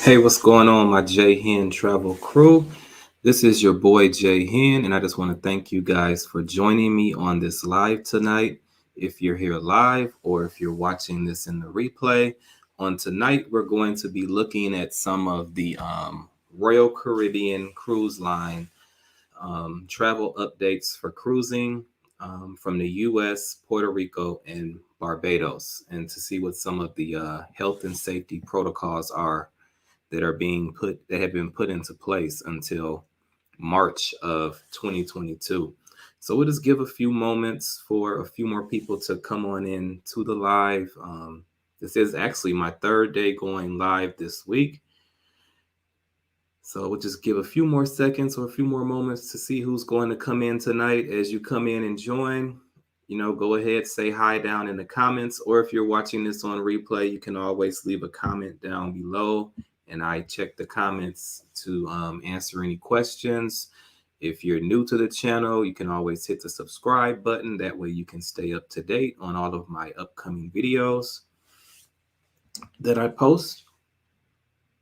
Hey, what's going on, my J-Hen travel crew? This is your boy J-Hen, and I just want to thank you guys for joining me on this live tonight. If you're here live or if you're watching this in the replay, on tonight we're going to be looking at some of the Royal Caribbean Cruise Line travel updates for cruising from the U.S., Puerto Rico, and Barbados, and to see what some of the health and safety protocols are that have been put into place until March of 2022. So we'll just give a few moments for a few more people to come on in to the live. This is actually my third day going live this week. So we'll just give a few more seconds or a few more moments to see who's going to come in tonight. As you come in and join, go ahead, say hi down in the comments, or if you're watching this on replay, you can always leave a comment down below, and I check the comments to answer any questions. If you're new to the channel, you can always hit the subscribe button. That way you can stay up to date on all of my upcoming videos that I post.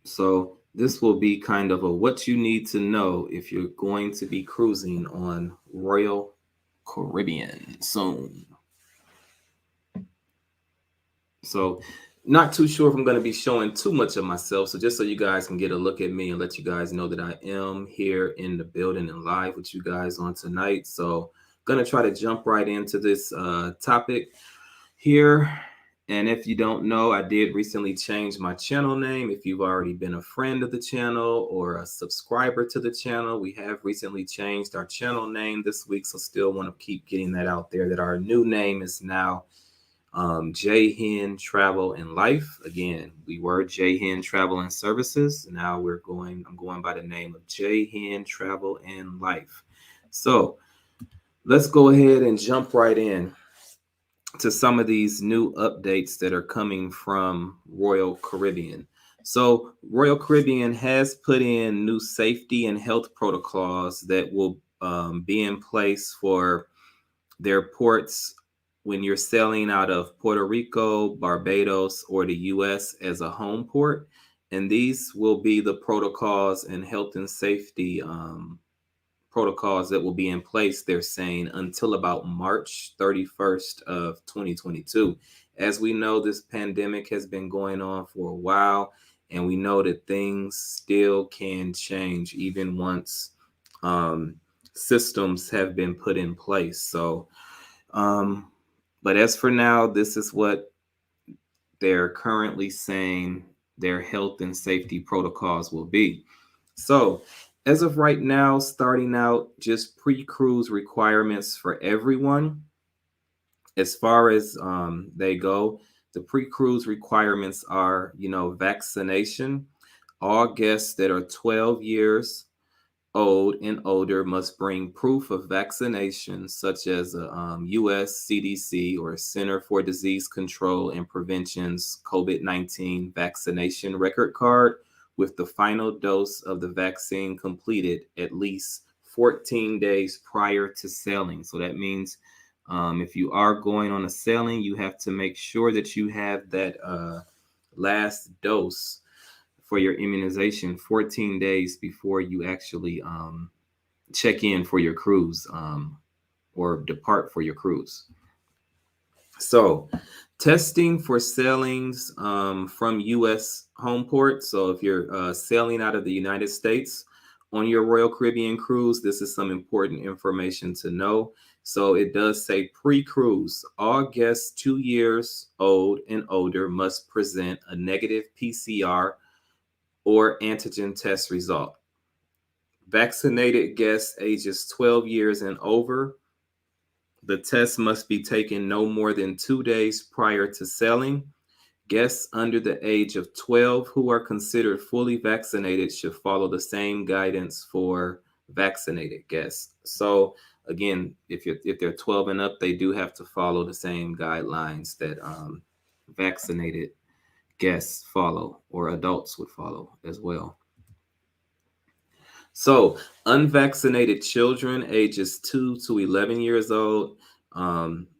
So this will be kind of a what you need to know if you're going to be cruising on Royal Caribbean soon. So not too sure if I'm going to be showing too much of myself. So just so you guys can get a look at me and let you guys know that I am here in the building and live with you guys on tonight. So going to try to jump right into this topic here. And if you don't know, I did recently change my channel name. If you've already been a friend of the channel or a subscriber to the channel, we have recently changed our channel name this week. So still want to keep getting that out there that our new name is now J-Hen Travel and Life. Again, we were J-Hen Travel and Services. Now I'm going by the name of J-Hen Travel and Life. So let's go ahead and jump right in to some of these new updates that are coming from Royal Caribbean. So Royal Caribbean has put in new safety and health protocols that will be in place for their ports when you're sailing out of Puerto Rico, Barbados, or the U.S. as a home port. And these will be the protocols and health and safety protocols that will be in place, they're saying, until about March 31st of 2022. As we know, this pandemic has been going on for a while, and we know that things still can change even once systems have been put in place. So, but as for now, this is what they're currently saying their health and safety protocols will be. So, as of right now, starting out, just pre-cruise requirements for everyone. As far as they go, the pre-cruise requirements are, vaccination. All guests that are 12 years old and older must bring proof of vaccination, such as a U.S. CDC or Center for Disease Control and Prevention's COVID-19 vaccination record card with the final dose of the vaccine completed at least 14 days prior to sailing. So that means if you are going on a sailing, you have to make sure that you have that last dose for your immunization 14 days before you actually check in for your cruise or depart for your cruise. So testing for sailings from U.S. home port. So if you're sailing out of the United States on your Royal Caribbean cruise, this is some important information to know. So it does say pre-cruise, all guests 2 years old and older must present a negative PCR or antigen test result. Vaccinated guests ages 12 years and over, the test must be taken no more than 2 days prior to sailing. Guests under the age of 12 who are considered fully vaccinated should follow the same guidance for vaccinated guests. So again, if they're 12 and up, they do have to follow the same guidelines that vaccinated guests follow, or adults would follow as well. So unvaccinated children ages 2 to 11 years old,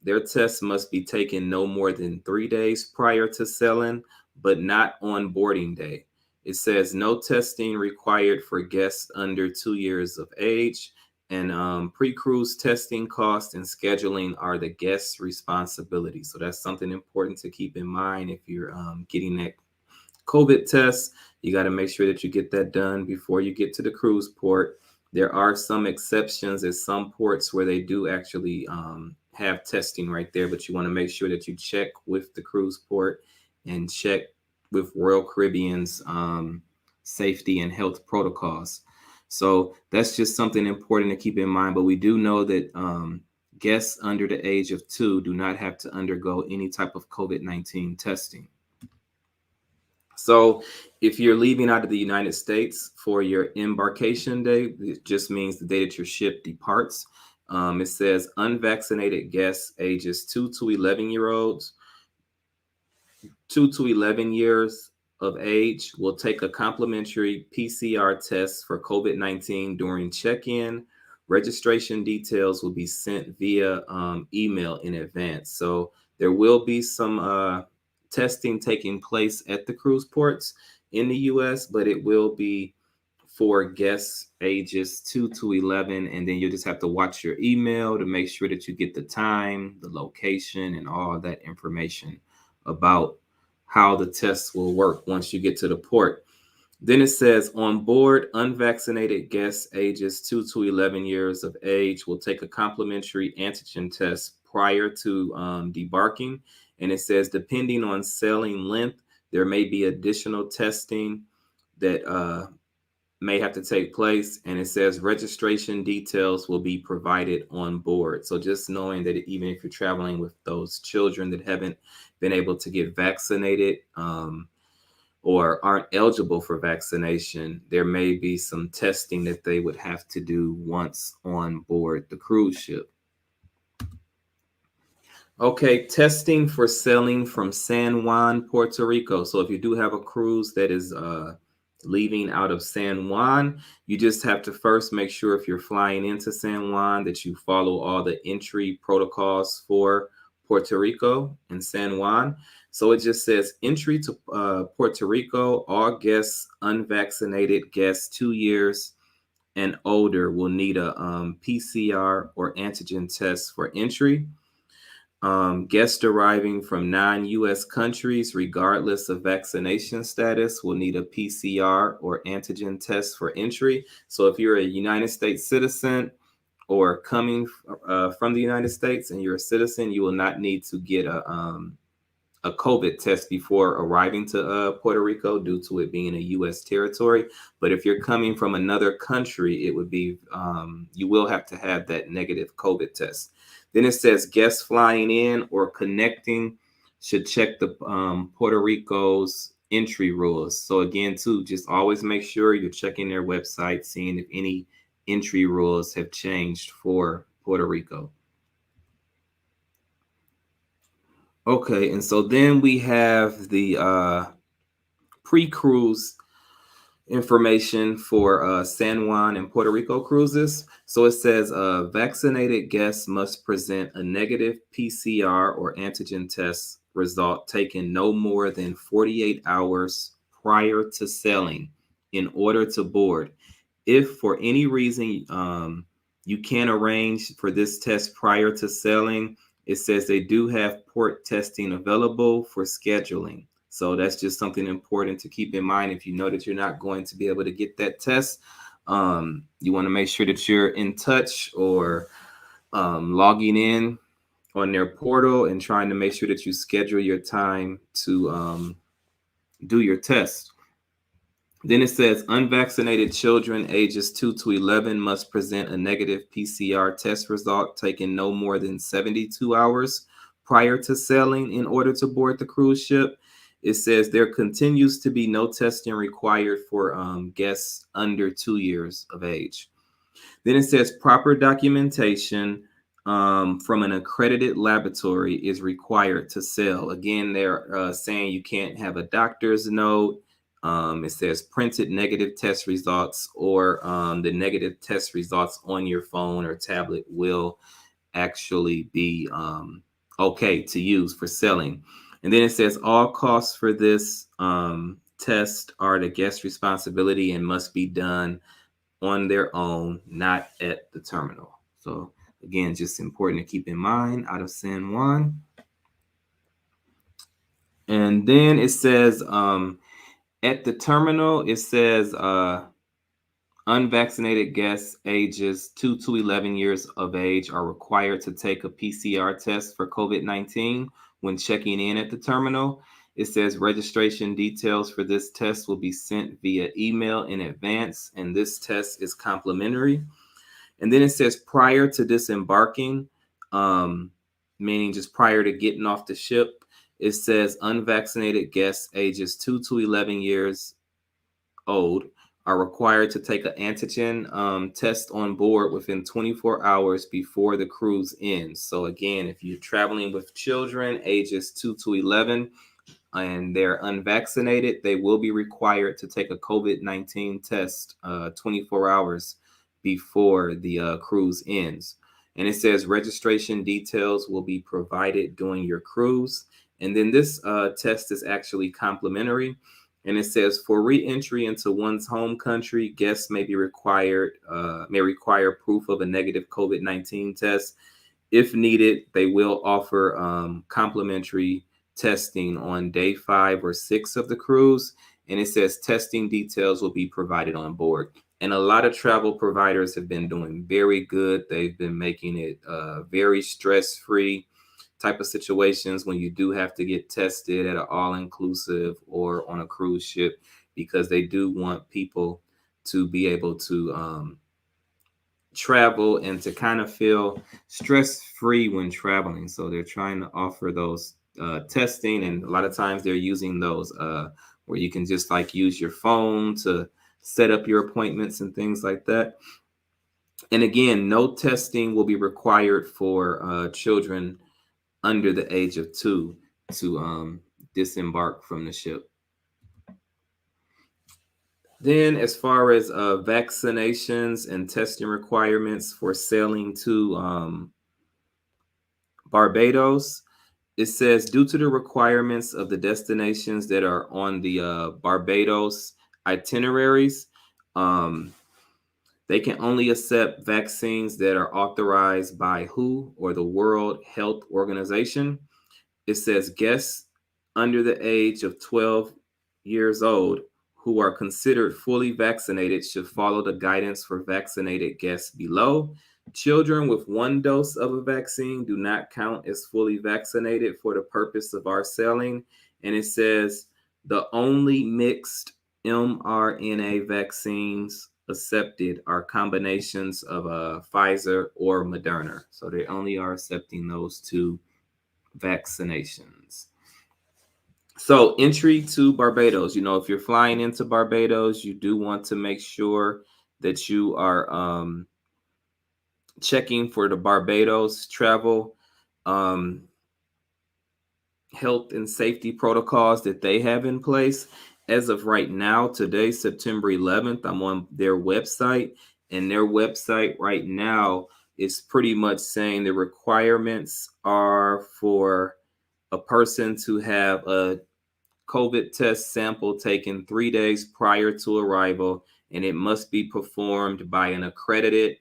their tests must be taken no more than 3 days prior to sailing, but not on boarding day. It says no testing required for guests under 2 years of age. And pre-cruise testing costs and scheduling are the guest's responsibility. So that's something important to keep in mind if you're getting that COVID test. You got to make sure that you get that done before you get to the cruise port. There are some exceptions at some ports where they do actually have testing right there, but you want to make sure that you check with the cruise port and check with Royal Caribbean's safety and health protocols. So that's just something important to keep in mind. But we do know that guests under the age of 2 do not have to undergo any type of COVID-19 testing. So if you're leaving out of the United States for your embarkation day, it just means the day that your ship departs. It says unvaccinated guests ages 2 to 11-year-olds, 2 to 11 years of age will take a complimentary PCR test for COVID-19 during check-in. Registration details will be sent via email in advance. So there will be some testing taking place at the cruise ports in the U.S., but it will be for guests ages 2 to 11. And then you just have to watch your email to make sure that you get the time, the location, and all that information about how the tests will work once you get to the port. Then it says on board, unvaccinated guests ages 2 to 11 years of age will take a complimentary antigen test prior to debarking. And it says depending on sailing length, there may be additional testing that may have to take place. And it says registration details will be provided on board. So just knowing that even if you're traveling with those children that haven't been able to get vaccinated or aren't eligible for vaccination, there may be some testing that they would have to do once on board the cruise ship. Okay, testing for sailing from San Juan, Puerto Rico. So if you do have a cruise that is leaving out of San Juan, you just have to first make sure if you're flying into San Juan that you follow all the entry protocols for Puerto Rico and San Juan. So it just says entry to Puerto Rico, all guests, unvaccinated guests 2 years and older will need a PCR or antigen test for entry. Guests arriving from non-U.S. countries, regardless of vaccination status, will need a PCR or antigen test for entry. So if you're a United States citizen or coming from the United States and you're a citizen, you will not need to get a COVID test before arriving to Puerto Rico due to it being a U.S. territory. But if you're coming from another country, it would be, you will have to have that negative COVID test. Then it says guests flying in or connecting should check the Puerto Rico's entry rules. So again, too, just always make sure you're checking their website, seeing if any entry rules have changed for Puerto Rico. Okay, and so then we have the pre-cruise information for San Juan and Puerto Rico cruises. So it says vaccinated guests must present a negative PCR or antigen test result taken no more than 48 hours prior to sailing in order to board. If for any reason you can't arrange for this test prior to sailing, it says they do have port testing available for scheduling. So that's just something important to keep in mind. If you know that you're not going to be able to get that test, you want to make sure that you're in touch or logging in on their portal and trying to make sure that you schedule your time to do your test. Then it says unvaccinated children ages 2 to 11 must present a negative PCR test result taken no more than 72 hours prior to sailing in order to board the cruise ship. It says there continues to be no testing required for guests under 2 years of age. Then it says proper documentation from an accredited laboratory is required to sail. Again, they're saying you can't have a doctor's note. It says printed negative test results or the negative test results on your phone or tablet will actually be okay to use for selling. And then it says all costs for this tests are the guest's responsibility and must be done on their own, not at the terminal. So again, just important to keep in mind out of San Juan. And then it says at the terminal, it says unvaccinated guests ages 2 to 11 years of age are required to take a PCR test for COVID-19 when checking in at the terminal. It says registration details for this test will be sent via email in advance, and this test is complimentary. And then it says prior to disembarking, meaning just prior to getting off the ship, it says unvaccinated guests ages 2 to 11 years old are required to take an antigen test on board within 24 hours before the cruise ends. So again, if you're traveling with children ages 2 to 11 and they're unvaccinated, they will be required to take a COVID-19 test 24 hours before the cruise ends. And it says registration details will be provided during your cruise. And then this test is actually complimentary. And it says for re-entry into one's home country, guests may require proof of a negative COVID-19 test. If needed, they will offer complimentary testing on day 5 or 6 of the cruise. And it says testing details will be provided on board. And a lot of travel providers have been doing very good. They've been making it very stress-free type of situations when you do have to get tested at an all-inclusive or on a cruise ship, because they do want people to be able to travel and to kind of feel stress-free when traveling. So they're trying to offer those testing, and a lot of times they're using those where you can just like use your phone to set up your appointments and things like that. And again, no testing will be required for children under the age of 2 to disembark from the ship. Then, as far as vaccinations and testing requirements for sailing to Barbados, it says due to the requirements of the destinations that are on the Barbados itineraries, they can only accept vaccines that are authorized by WHO or the World Health Organization. It says guests under the age of 12 years old who are considered fully vaccinated should follow the guidance for vaccinated guests below. Children with 1 dose of a vaccine do not count as fully vaccinated for the purpose of our sailing. And it says the only mixed mRNA vaccines accepted are combinations of Pfizer or Moderna. So they only are accepting those 2 vaccinations. So entry to Barbados, if you're flying into Barbados, you do want to make sure that you are checking for the Barbados travel health and safety protocols that they have in place. As of right now, today, September 11th, I'm on their website, and their website right now is pretty much saying the requirements are for a person to have a COVID test sample taken 3 days prior to arrival, and it must be performed by an accredited,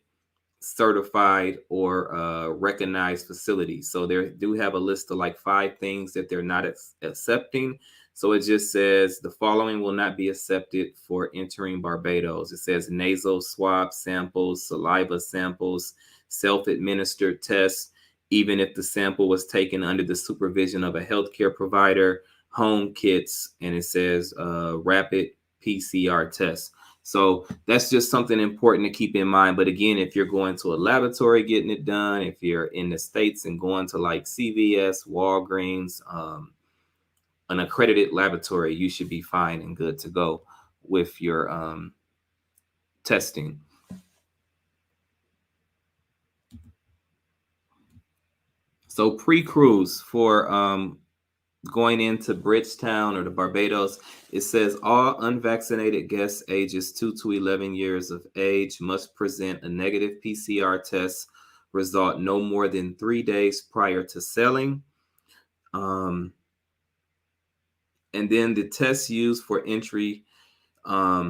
certified, or recognized facility. So they do have a list of like 5 things that they're not accepting. So it just says the following will not be accepted for entering Barbados. It says nasal swab samples, saliva samples, self-administered tests, even if the sample was taken under the supervision of a healthcare provider, home kits, and it says rapid PCR tests. So that's just something important to keep in mind. But again, if you're going to a laboratory getting it done, if you're in the States and going to like CVS, Walgreens, an accredited laboratory, you should be fine and good to go with your testing. So pre-cruise for going into Bridgetown or the Barbados, it says all unvaccinated guests ages 2 to 11 years of age must present a negative PCR test result no more than 3 days prior to sailing. And then the test used for entry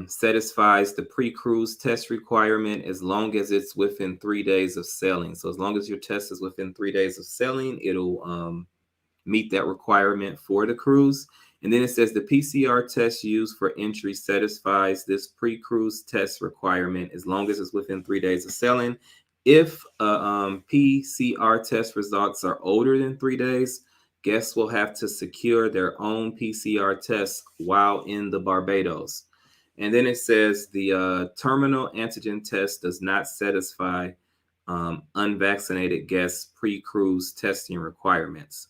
satisfies the pre-cruise test requirement as long as it's within 3 days of sailing. So as long as your test is within 3 days of sailing, it'll meet that requirement for the cruise. And then it says the PCR test used for entry satisfies this pre-cruise test requirement as long as it's within 3 days of sailing. If PCR test results are older than 3 days, guests will have to secure their own PCR tests while in the Barbados. And then it says the terminal antigen test does not satisfy unvaccinated guests' pre-cruise testing requirements.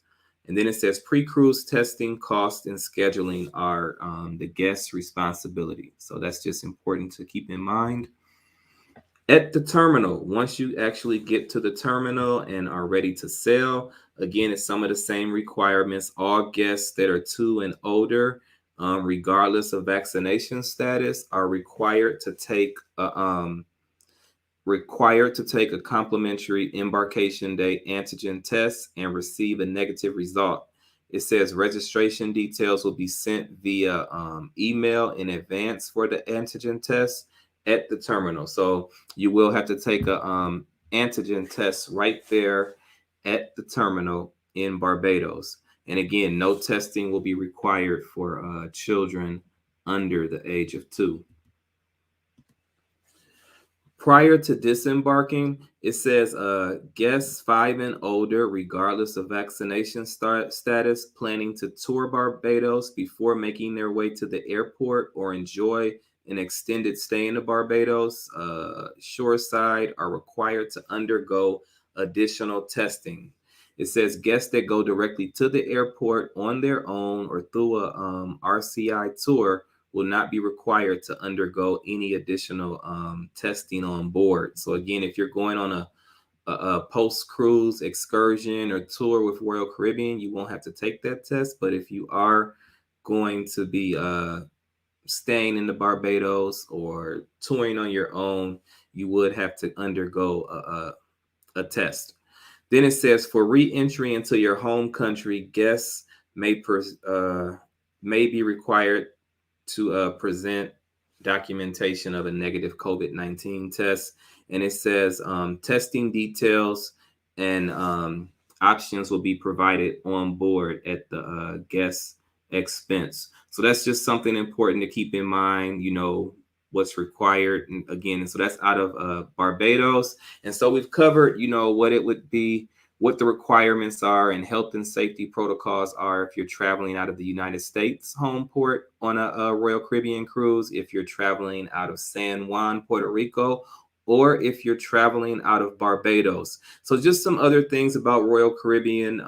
And then it says pre-cruise testing, cost, and scheduling are the guest's responsibility. So that's just important to keep in mind. At the terminal, once you actually get to the terminal and are ready to sail, again, it's some of the same requirements. All guests that are 2 and older, regardless of vaccination status, are required to take a complimentary embarkation day antigen test and receive a negative result. It says registration details will be sent via email in advance for the antigen test at the terminal. So you will have to take a antigen test right there at the terminal in Barbados. And again, no testing will be required for children under the age of 2. Prior to disembarking, it says guests 5 and older, regardless of vaccination status, planning to tour Barbados before making their way to the airport or enjoy an extended stay in the Barbados shoreside are required to undergo additional testing. It says guests that go directly to the airport on their own or through a RCI tour will not be required to undergo any additional testing on board. So again, if you're going on a post-cruise excursion or tour with Royal Caribbean, you won't have to take that test. But if you are going to be staying in the Barbados or touring on your own, you would have to undergo a test. Then it says for re-entry into your home country, guests may be required to present documentation of a negative COVID-19 test. And it says testing details and options will be provided on board at the guest expense. So that's just something important to keep in mind, what's required. And again, so that's out of Barbados. And so we've covered, what it would be, what the requirements are and health and safety protocols are if you're traveling out of the United States home port on a Royal Caribbean cruise, if you're traveling out of San Juan, Puerto Rico, or if you're traveling out of Barbados. So just some other things about Royal Caribbean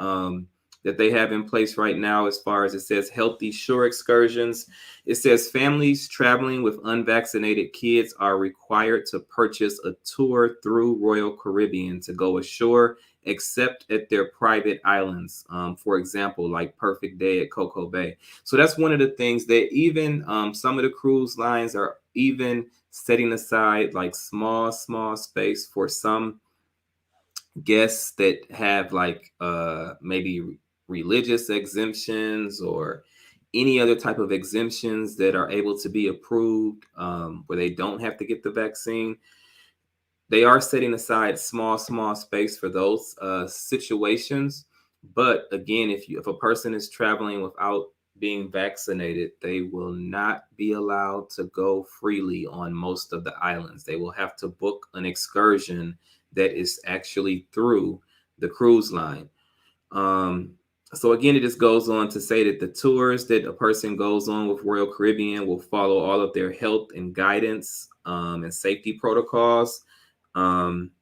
that they have in place right now, as far as it says healthy shore excursions. It says families traveling with unvaccinated kids are required to purchase a tour through Royal Caribbean to go ashore, except at their private islands. For example, like Perfect Day at Coco Bay. So that's one of the things that even some of the cruise lines are even setting aside like small space for some guests that have like maybe religious exemptions or any other type of exemptions that are able to be approved where they don't have to get the vaccine. They are setting aside small space for those situations. But again, if a person is traveling without being vaccinated, they will not be allowed to go freely on most of the islands. They will have to book an excursion that is actually through the cruise line. So again, it just goes on to say that the tours that a person goes on with Royal Caribbean will follow all of their health and guidance and safety protocols. And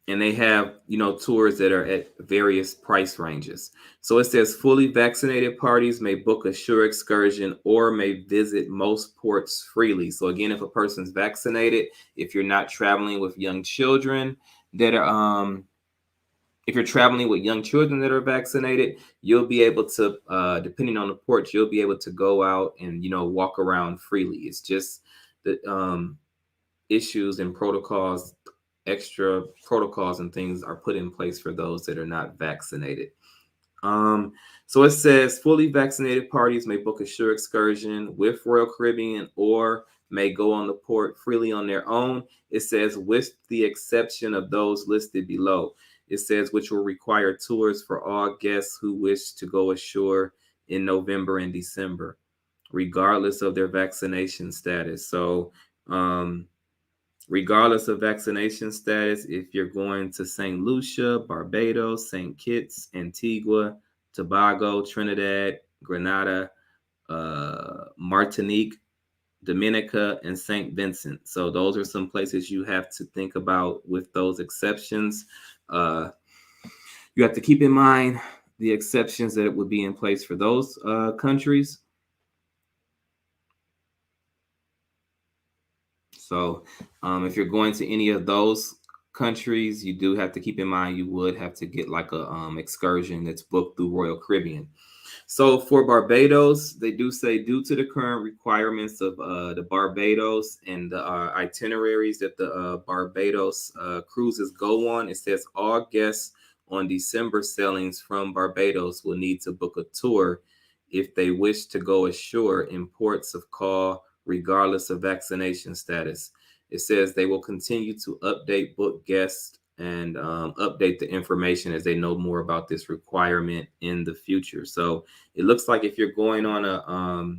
they have, tours that are at various price ranges. So it says fully vaccinated parties may book a shore excursion or may visit most ports freely. So again, if a person's vaccinated, if you're not traveling with young children that are, if you're traveling with young children that are vaccinated, you'll be able to, depending on the port, you'll be able to go out and, walk around freely. It's just the issues and protocols, extra protocols and things are put in place for those that are not vaccinated. So it says fully vaccinated parties may book a shore excursion with Royal Caribbean or may go on the port freely on their own. It says with the exception of those listed below. It says which will require tours for all guests who wish to go ashore in November and December, regardless of their vaccination status. So, regardless of vaccination status, if you're going to St. Lucia, Barbados, St. Kitts, Antigua, Tobago, Trinidad, Grenada, Martinique, Dominica, and St. Vincent. So those are some places you have to think about with those exceptions. You have to keep in mind the exceptions that would be in place for those countries. So if you're going to any of those countries, you do have to keep in mind you would have to get like a excursion that's booked through Royal Caribbean. So for Barbados, they do say due to the current requirements of the Barbados and the itineraries that the Barbados cruises go on, it says all guests on December sailings from Barbados will need to book a tour if they wish to go ashore in ports of call, regardless of vaccination status. It says they will continue to update book guests and update the information as they know more about this requirement in the future. So it looks like if you're going on a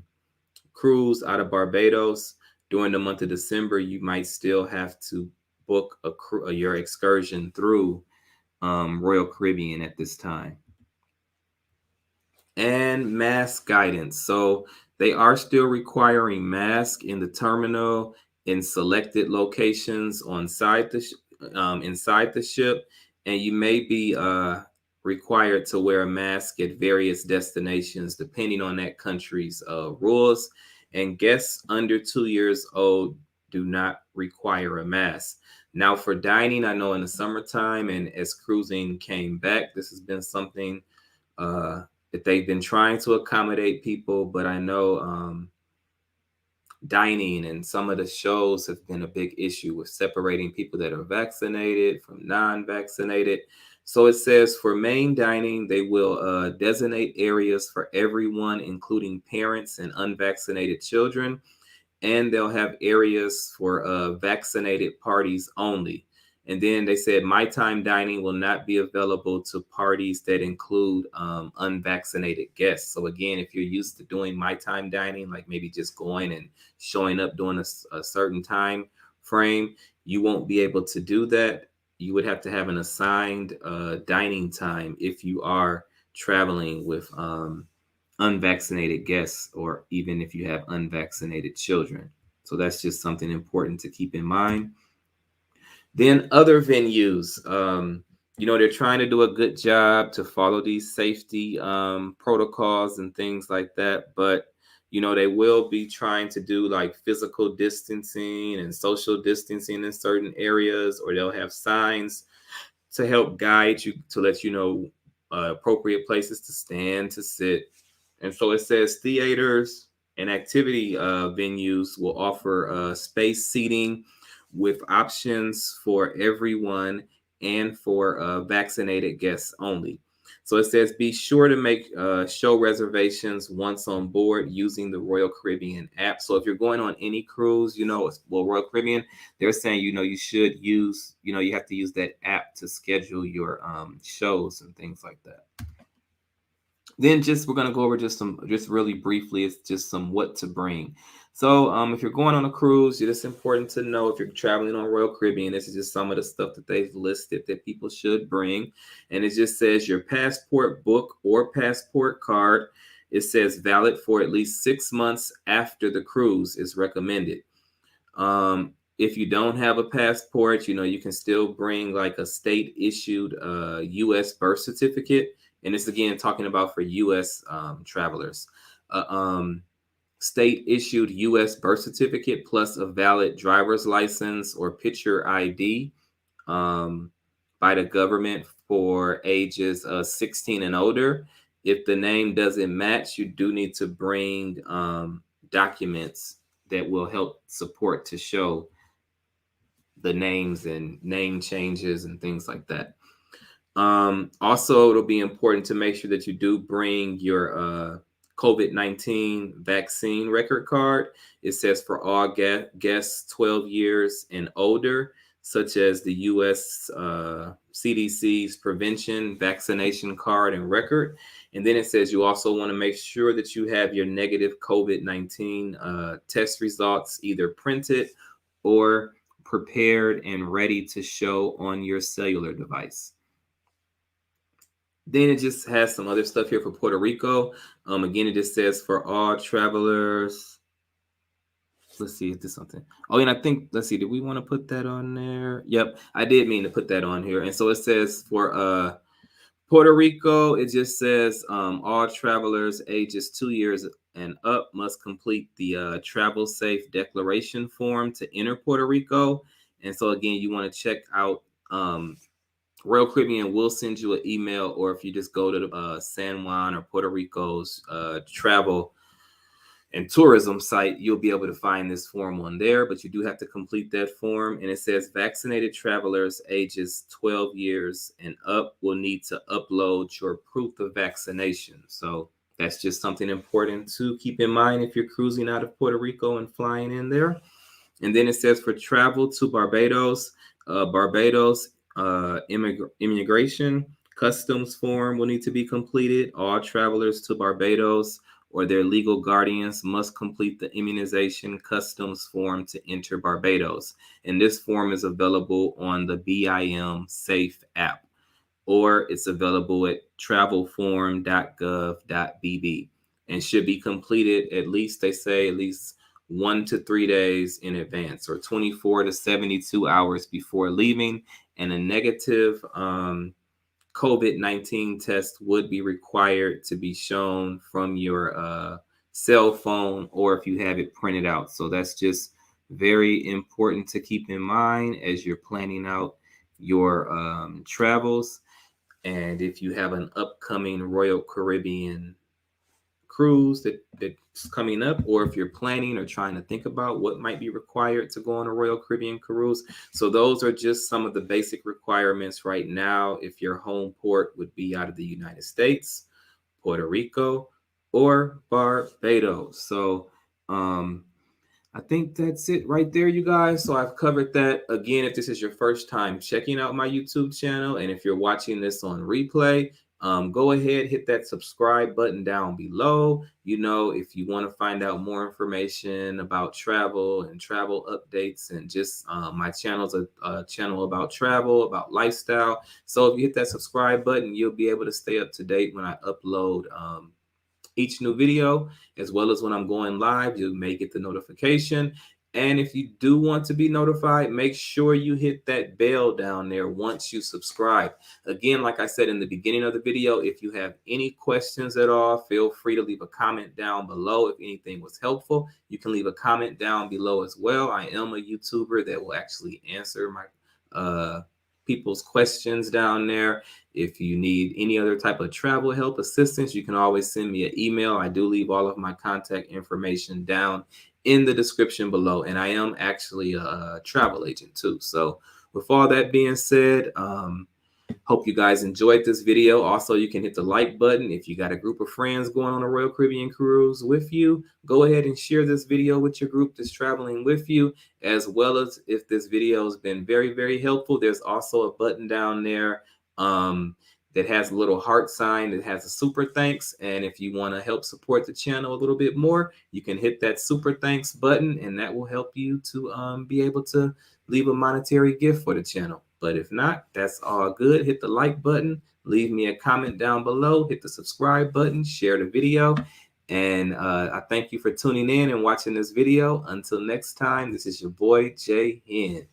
cruise out of Barbados during the month of December, you might still have to book your excursion through Royal Caribbean at this time. And mask guidance. So they are still requiring masks in the terminal in selected locations inside the ship, and you may be required to wear a mask at various destinations depending on that country's rules. And guests under 2 years old do not require a mask. Now, for dining, I know in the summertime and as cruising came back, this has been something that they've been trying to accommodate people, but I know dining and some of the shows have been a big issue with separating people that are vaccinated from non-vaccinated. So it says for main dining, they will designate areas for everyone, including parents and unvaccinated children, and they'll have areas for vaccinated parties only. And then they said my time dining will not be available to parties that include unvaccinated guests. So again, if you're used to doing my time dining, like maybe just going and showing up during a certain time frame, you won't be able to do that. You would have to have an assigned dining time if you are traveling with unvaccinated guests, or even if you have unvaccinated children. So that's just something important to keep in mind. Then other venues, they're trying to do a good job to follow these safety protocols and things like that. But, they will be trying to do like physical distancing and social distancing in certain areas, or they'll have signs to help guide you to let you know appropriate places to stand, to sit. And so it says theaters and activity venues will offer space seating with options for everyone and for vaccinated guests only. So it says be sure to make show reservations once on board using the Royal Caribbean app. So if you're going on any cruise, Royal Caribbean, they're saying, you should use, you have to use that app to schedule your shows and things like that. Then we're going to go over just really briefly, it's just some what to bring. So if you're going on a cruise, it's important to know if you're traveling on Royal Caribbean, this is just some of the stuff that they've listed that people should bring. And it just says your passport book or passport card. It says valid for at least 6 months after the cruise is recommended. If you don't have a passport, you can still bring like a state issued U.S. birth certificate. And it's again talking about for U.S. Travelers. State issued U.S. birth certificate plus a valid driver's license or picture ID by the government for ages 16 and older. If the name doesn't match, you do need to bring documents that will help support to show the names and name changes and things like that. Also, it'll be important to make sure that you do bring your COVID-19 vaccine record card. It says for all guests 12 years and older, such as the U.S. CDC's prevention vaccination card and record. And then it says you also want to make sure that you have your negative COVID-19 test results either printed or prepared and ready to show on your cellular device. Then it just has some other stuff here for Puerto Rico. Again, it just says for all travelers. Let's see if there's something. Oh, and I think, let's see, did we want to put that on there? Yep, I did mean to put that on here. And so it says for Puerto Rico, it just says all travelers ages 2 years and up must complete the travel safe declaration form to enter Puerto Rico. And so again, you want to check out Royal Caribbean will send you an email, or if you just go to the San Juan or Puerto Rico's travel and tourism site, you'll be able to find this form on there, but you do have to complete that form. And it says vaccinated travelers ages 12 years and up will need to upload your proof of vaccination. So that's just something important to keep in mind if you're cruising out of Puerto Rico and flying in there. And then it says for travel to Barbados, immigration customs form will need to be completed. All travelers to Barbados or their legal guardians must complete the immunization customs form to enter Barbados. And this form is available on the BIM Safe app, or it's available at travelform.gov.bb and should be completed at least, they say, at least 1 to 3 days in advance, or 24 to 72 hours before leaving. And a negative COVID-19 test would be required to be shown from your cell phone, or if you have it printed out. So that's just very important to keep in mind as you're planning out your travels. And if you have an upcoming Royal Caribbean cruise that's coming up, or if you're planning or trying to think about what might be required to go on a Royal Caribbean cruise. So those are just some of the basic requirements right now if your home port would be out of the United States, Puerto Rico, or Barbados. So I think that's it right there, you guys. So I've covered that. Again, if this is your first time checking out my YouTube channel, and if you're watching this on replay, go ahead, hit that subscribe button down below. You know, if you want to find out more information about travel and travel updates, and just my channel's a channel about travel, about lifestyle. So if you hit that subscribe button, you'll be able to stay up to date when I upload each new video, as well as when I'm going live. You may get the notification. And if you do want to be notified, make sure you hit that bell down there once you subscribe. Again, like I said in the beginning of the video, if you have any questions at all, feel free to leave a comment down below. If anything was helpful, you can leave a comment down below as well. I am a YouTuber that will actually answer my people's questions down there. If you need any other type of travel help assistance, you can always send me an email. I do leave all of my contact information down in the description below, and I am actually a travel agent too. So with all that being said, hope you guys enjoyed this video. Also, you can hit the like button. If you got a group of friends going on a Royal Caribbean cruise with you, go ahead and share this video with your group that's traveling with you. As well as if this video has been very, very helpful, there's also a button down there that has a little heart sign that has a super thanks. And if you want to help support the channel a little bit more, you can hit that super thanks button, and that will help you to be able to leave a monetary gift for the channel. But if not, that's all good. Hit the like button, leave me a comment down below, hit the subscribe button, share the video. And I thank you for tuning in and watching this video. Until next time, this is your boy, J-Hen.